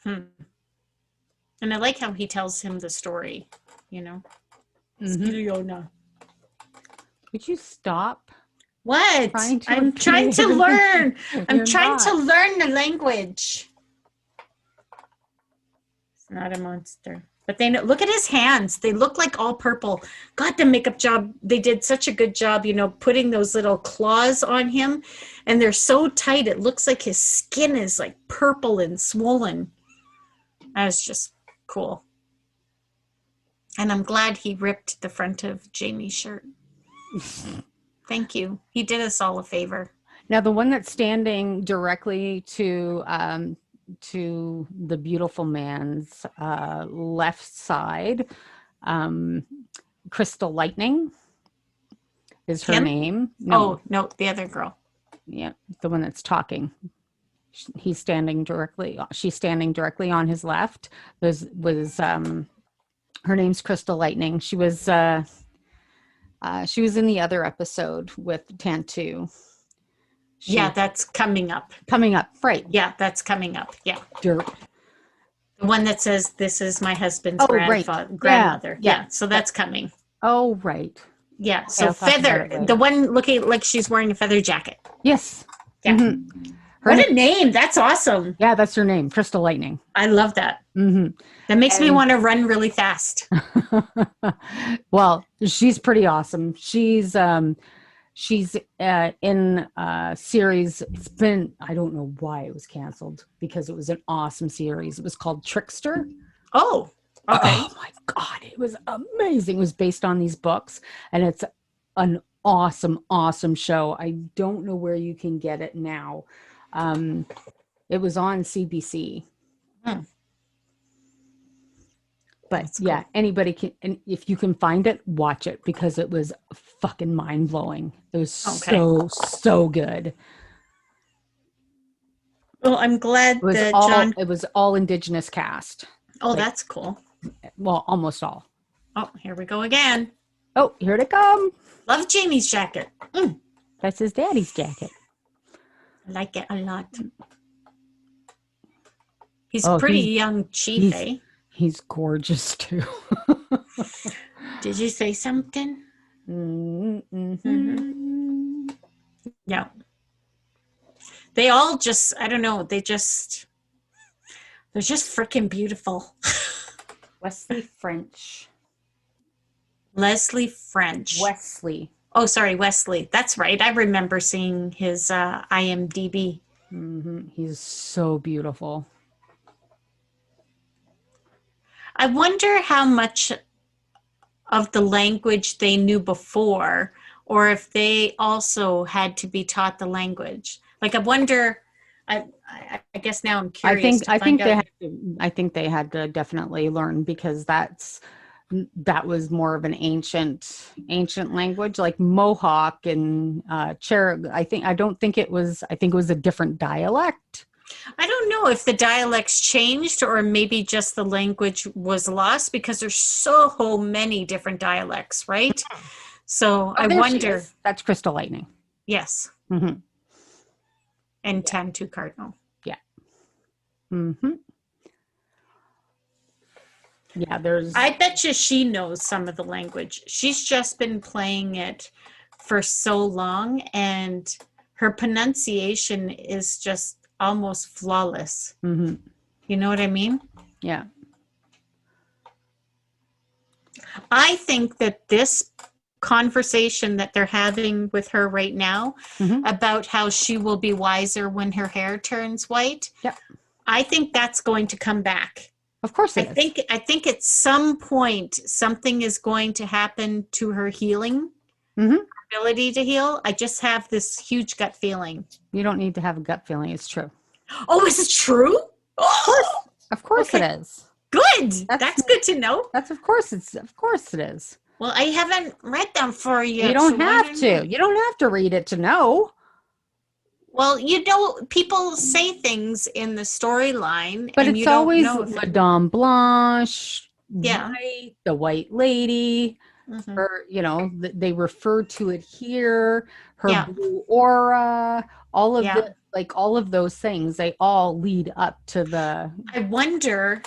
And I like how he tells him the story, Spiliona. Would you stop? What? I'm trying to learn. I'm trying to learn the language. It's not a monster. But they look at his hands. They look like all purple. God, the makeup job. They did such a good job, putting those little claws on him. And they're so tight. It looks like his skin is like purple and swollen. That was just cool. And I'm glad he ripped the front of Jamie's shirt. Thank you. He did us all a favor. Now, the one that's standing directly to the beautiful man's left side, Crystal Lightning is her name. No, the other girl. Yeah, the one that's talking. She's standing directly on his left. Her name's Crystal Lightning. She was in the other episode with Tantu. That's coming up. Right. Yeah, that's coming up. Yeah. Dirt. The one that says, "This is my husband's grandmother." Yeah. So that's coming. Oh, right. Yeah. So feather, the one looking like she's wearing a feather jacket. Yes. Yeah. Mm-hmm. What a name. That's awesome. Yeah, that's her name. Crystal Lightning. I love that. Mm-hmm. That makes me want to run really fast. Well, she's pretty awesome. She's in a series. It's been, I don't know why it was canceled because it was an awesome series. It was called Trickster. Oh, okay. Oh my God. It was amazing. It was based on these books and it's an awesome show. I don't know where you can get it now. It was on CBC. But that's cool. Anybody can, and if you can find it, watch it because it was fucking mind blowing. It was so good. Well, I'm glad it was all Indigenous cast. Oh, that's cool. Well, almost all. Oh, here we go again. Oh, here they come. Love Jamie's jacket. That's his daddy's jacket. I like it a lot. He's pretty young chief, eh? He's gorgeous too. Did you say something? Mm-hmm. Yeah. They all just, I don't know, they're just freaking beautiful. Leslie French. Wesley. Oh, sorry, Wesley. That's right. I remember seeing his IMDb. Mm-hmm. He's so beautiful. I wonder how much of the language they knew before, or if they also had to be taught the language. Like, I wonder. I guess now I'm curious. I think they had to definitely learn because that was more of an ancient language, like Mohawk and Sher. I think it was a different dialect. I don't know if the dialects changed or maybe just the language was lost because there's so many different dialects, right? So I wonder. That's Crystal Lightning. Yes. Mm-hmm. and 10-2 cardinal. Yeah. Mm-hmm. Yeah, there's... I bet you she knows some of the language. She's just been playing it for so long, and her pronunciation is just almost flawless. Mm-hmm. You know what I mean? Yeah. I think that this conversation that they're having with her right now about how she will be wiser when her hair turns white, I think that's going to come back. Of course it is. I think at some point something is going to happen to her healing ability to heal. I just have this huge gut feeling. You don't need to have a gut feeling. It's true. Oh, is it true? Oh, of course it is. Good. That's good to know. Of course it is. Well, I haven't read them for you. You don't have to. You don't have to read it to know. Well, people say things in the storyline, but it's always Madame Blanche, the White Lady, her, they refer to it here, her blue aura, all of the, all of those things, they all lead up to the... I wonder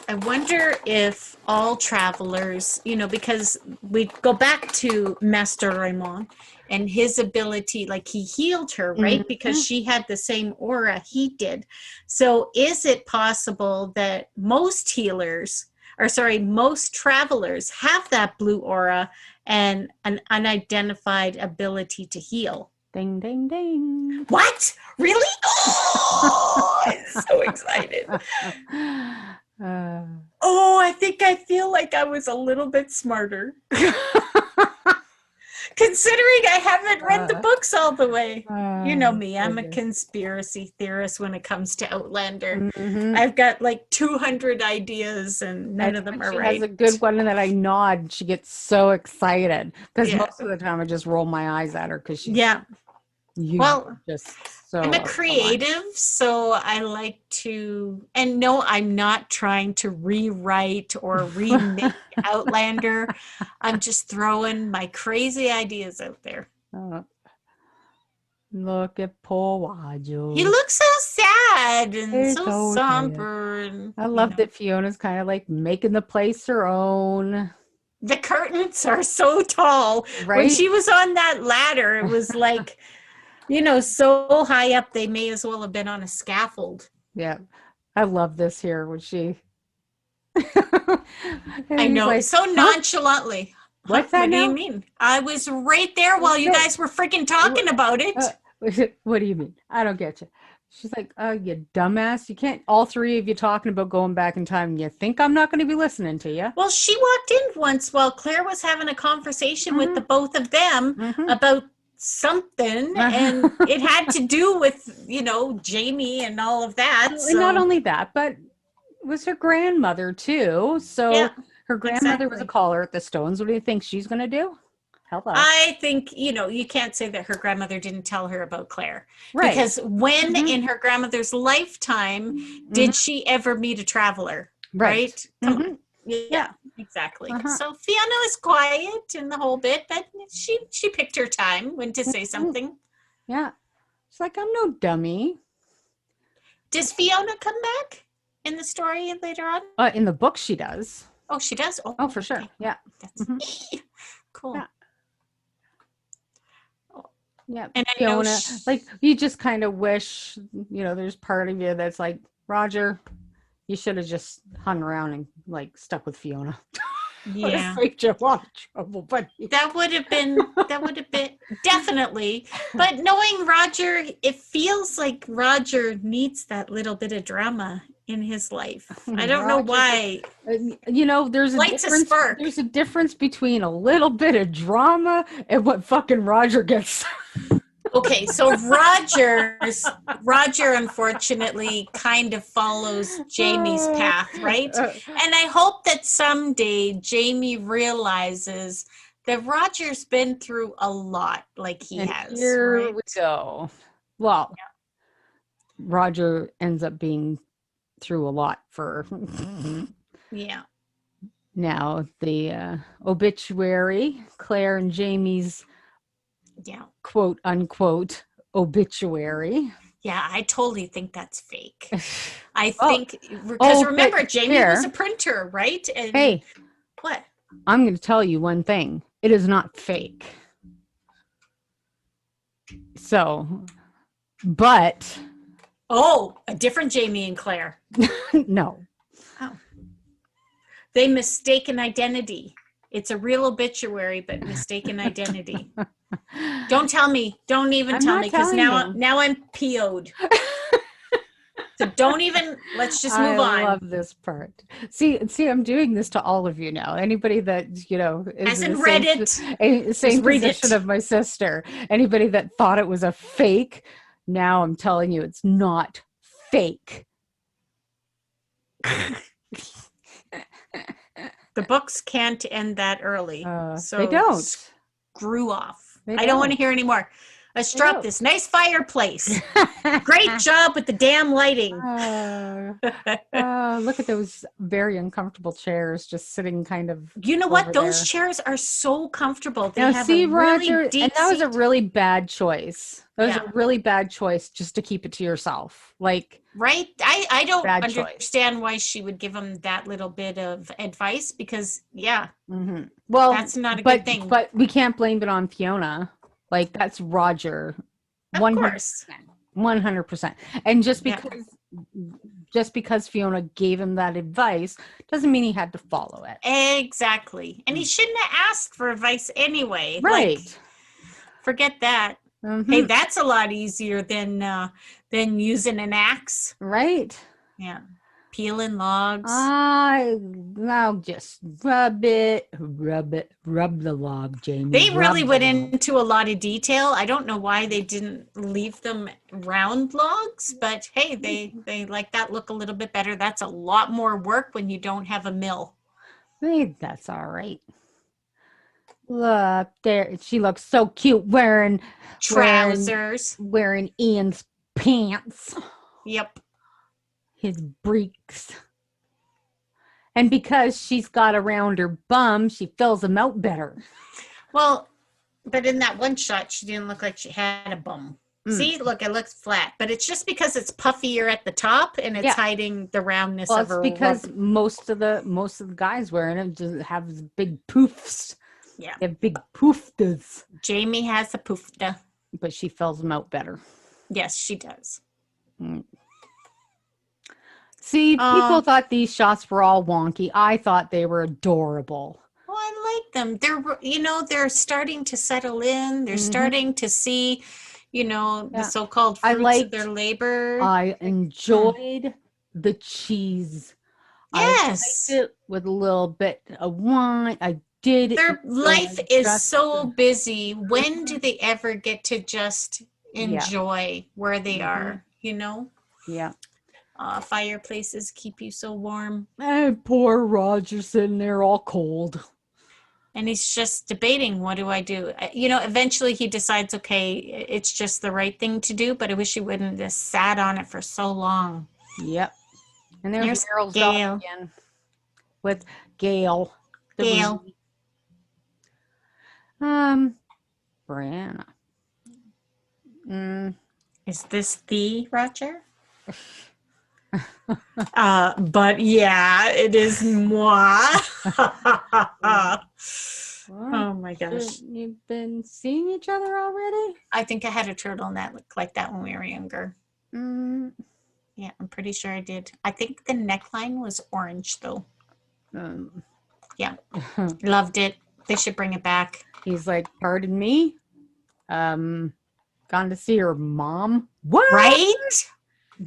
if all travelers, because we go back to Master Raymond and his ability, like he healed her, right? Because she had the same aura he did. So is it possible that most travelers have that blue aura and an unidentified ability to heal? Ding, ding, ding. What? Really? Oh, I'm so excited. I feel like I was a little bit smarter. Considering I haven't read the books all the way. You know me, I'm a conspiracy theorist when it comes to Outlander. I've got like 200 ideas and none of them are right. She has a good one that I nod. She gets so excited because most of the time I just roll my eyes at her because she's just so... I'm a creative, so I like to... And no, I'm not trying to rewrite or remake Outlander. I'm just throwing my crazy ideas out there. Look at poor Roger. He looks so sad and so somber. And, I love that Fiona's kind of like making the place her own. The curtains are so tall. Right? When she was on that ladder, it was like... so high up, they may as well have been on a scaffold. Yeah. I love this here when she... I know, like, so nonchalantly. What's that What do you mean? I was right there while you guys were freaking talking about it. What do you mean? I don't get you. She's like, you dumbass. You can't, all three of you talking about going back in time. And you think I'm not going to be listening to you? Well, she walked in once while Claire was having a conversation with the both of them about something, and it had to do with Jamie and all of that. And not only that, but it was her grandmother too. So her grandmother was a caller at the Stones. What do you think she's going to do? Hello. I think you can't say that her grandmother didn't tell her about Claire, right? Because when in her grandmother's lifetime did she ever meet a traveler? Right? Come on. Yeah, exactly. So Fiona is quiet in the whole bit, but she picked her time when to say something. Yeah. She's like, I'm no dummy. Does Fiona come back in the story later on? In the book she does. Oh, she does? Oh, for sure. Yeah. That's cool. Yeah. Yeah. And Fiona, like, you just kind of wish, there's part of you that's like, Roger, you should have just hung around and like stuck with Fiona. Yeah. Saved you a lot of trouble, but that would have been definitely. But knowing Roger, it feels like Roger needs that little bit of drama in his life. I don't know why. There's a difference between a little bit of drama and what fucking Roger gets. Okay, so Roger unfortunately kind of follows Jamie's path, right? And I hope that someday Jamie realizes that Roger's been through a lot, like he has. Here we go. Well, Roger ends up being through a lot for... Now, the obituary, Claire and Jamie's quote unquote obituary. Yeah, I totally think that's fake. I Oh. think because Oh, remember, but Jamie Sher, was a printer, right? And hey, what? I'm going to tell you one thing. It is not fake. So, but Oh, a different Jamie and Claire. no. Oh. They mistaken identity. It's a real obituary, but mistaken identity. Don't tell me. Don't even I'm tell not me, because telling you. now I'm PO'd. So don't even. Let's just move I on. love this part. See, I'm doing this to all of you now. Anybody that is in Hasn't the read same it. same Just read position it. of my sister. Anybody that thought it was a fake, now I'm telling you, it's not fake. The books can't end that early. So they don't. Screw off. They I don't want don't. to hear anymore. Let's They drop don't. this nice fireplace. Great job with the damn lighting. Look at those very uncomfortable chairs just sitting kind of. You know what? over Those there. chairs are so comfortable. They Now, have see, a really Roger, deep and that was a seat. really bad choice. That was Yeah. a really bad choice just to keep it to yourself. Like, Right? I don't Bad choice. understand why she would give him that little bit of advice, because well, that's not a good thing. But we can't blame it on Fiona. Like, that's Roger. Of 100%. course. 100%. And Yeah. just because Fiona gave him that advice doesn't mean he had to follow it. Exactly. And he shouldn't have asked for advice anyway. Right. Like, forget that. Mhm. Hey, that's a lot easier than using an axe. Right. Yeah. Peeling logs. Now just rub the log, Jamie. They really Rub went the log. into a lot of detail. I don't know why they didn't leave them round logs, but hey, they like that look a little bit better. That's a lot more work when you don't have a mill. Hey, that's all right. Look there, she looks so cute wearing Trousers. wearing Ian's pants, Yep. his breeks. And because she's got around her bum, she fills them out better. Well, but in that one shot, she didn't look like she had a bum. See, look, it looks flat, but it's just because it's puffier at the top and it's hiding the roundness of her. Well, it's because most of the guys wearing it just have big poofs. Yeah, they have big pooftas. Jamie has a poofta, but she fills them out better. Yes, she does. See, people thought these shots were all wonky. I thought they were adorable. Well, I like them. They're starting to settle in. They're starting to see, the so-called fruits of their labor. I enjoyed the cheese. Yes. I liked it with a little bit of wine. I did. Their life is so busy. When do they ever get to just enjoy where they are, Yeah. Fireplaces keep you so warm. And poor Roger sitting there all cold. And he's just debating, what do I do? Eventually he decides, okay, it's just the right thing to do, but I wish he wouldn't have sat on it for so long. Yep. And there's Meryl's Gail. dog again with Gail. Gail. Brianna. Is this the Roger? But yeah, it is moi. Oh my gosh. You've been seeing each other already? I think I had a turtleneck look like that when we were younger. Yeah, I'm pretty sure I did. I think the neckline was orange though. Yeah. Loved it. They should bring it back. He's like, pardon me? Gone to see her mom? What? Right?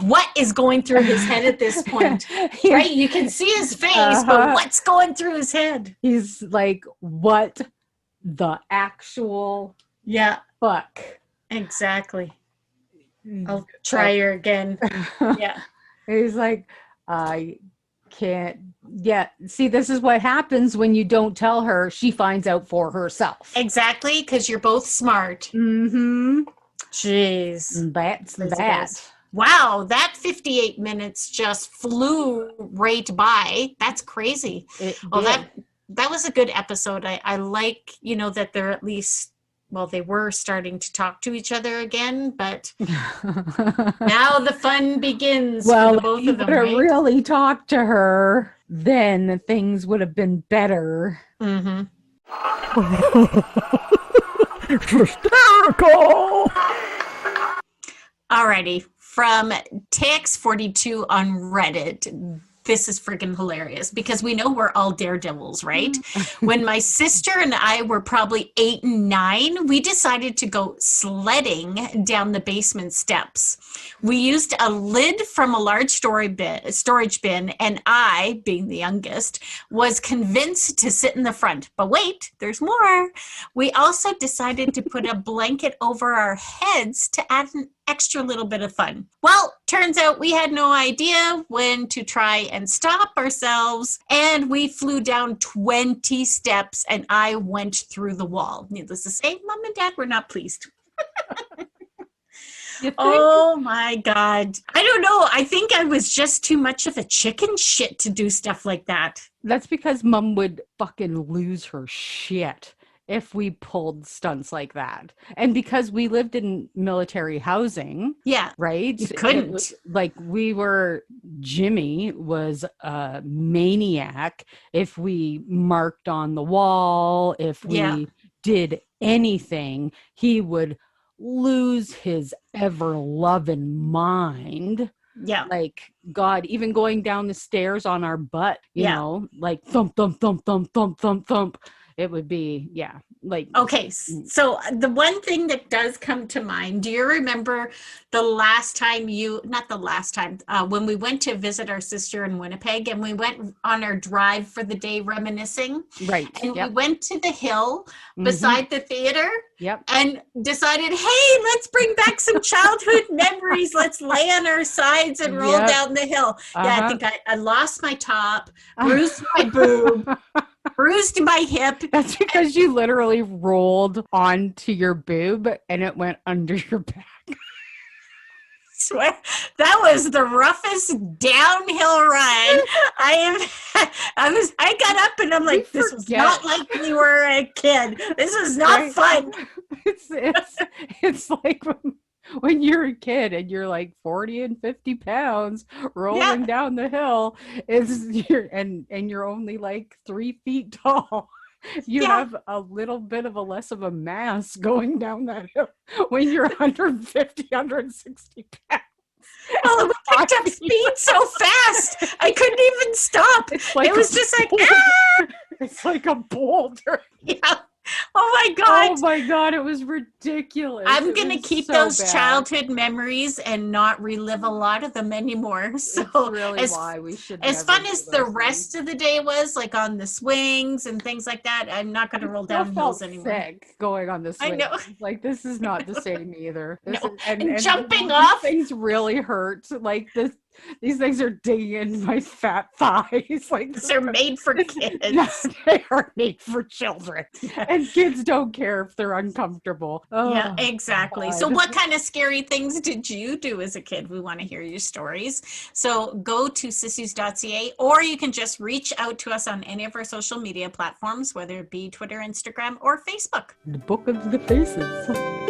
What is going through his head at this point? Right? You can see his face, but what's going through his head? He's like, what the actual fuck? Exactly. I'll try her again. Yeah. He's like, I can't. Yeah. See, this is what happens when you don't tell her. She finds out for herself. Exactly, because you're both smart. Mm-hmm. Jeez. That's that. Wow, that 58 minutes just flew right by. That's crazy. That was a good episode. I like, that they're at least well, they were starting to talk to each other again, but now the fun begins for the both of them, right? Really talked to her, then things would have been better. Mm-hmm. Hysterical! Alrighty, from TX42 on Reddit. This is freaking hilarious because we know we're all daredevils, right? When my sister and I were probably 8 and 9, we decided to go sledding down the basement steps. We used a lid from a large storage bin, and I, being the youngest, was convinced to sit in the front. But wait, there's more. We also decided to put a blanket over our heads to add an extra little bit of fun. Well, turns out we had no idea when to try and stop ourselves, and we flew down 20 steps, and I went through the wall. Needless to say, Mom and Dad were not pleased. Oh my God. I don't know. I think I was just too much of a chicken shit to do stuff like that. That's because Mom would fucking lose her shit if we pulled stunts like that. And because we lived in military housing, yeah, right? You couldn't. Jimmy was a maniac. If we marked on the wall, if we did anything, he would lose his ever-loving mind. Yeah. Like, God, even going down the stairs on our butt, you know, like thump, thump, thump, thump, thump, thump, thump. It would be, like. Okay, so the one thing that does come to mind, do you remember the last time when we went to visit our sister in Winnipeg, and we went on our drive for the day reminiscing? Right. And we went to the hill beside the theater and decided, hey, let's bring back some childhood memories. Let's lay on our sides and roll down the hill. Yeah, I think I lost my top, bruised my boob. Bruised my hip. That's because you literally rolled onto your boob and it went under your back. Swear that was the roughest downhill run I got up and I'm like, this was not like we were a kid. This was not fun. It's like when you're a kid and you're like 40 and 50 pounds rolling down the hill, and you're only like 3 feet tall. You have a little bit of a less of a mass going down that hill when you're 150, 160 pounds. Well, we picked up speed so fast. I couldn't even stop. It was just like, It's like a boulder. Yeah. Oh my God. Oh my God. It was ridiculous. I'm going to keep those childhood memories and not relive a lot of them anymore. So it's really why we should. As fun as the rest of the day was, like on the swings and things like that, I'm not going to roll down hills anymore. Sick going on the swings. I know. Like, this is not the same either. And jumping off. Things really hurt. Like this. These things are digging in my fat thighs. Like, they're made for kids. Yes, they are made for children. And kids don't care if they're uncomfortable. Oh, yeah, exactly. God. So what kind of scary things did you do as a kid? We want to hear your stories. So go to SIssues.ca, or you can just reach out to us on any of our social media platforms, whether it be Twitter, Instagram, or Facebook. The Book of the Faces.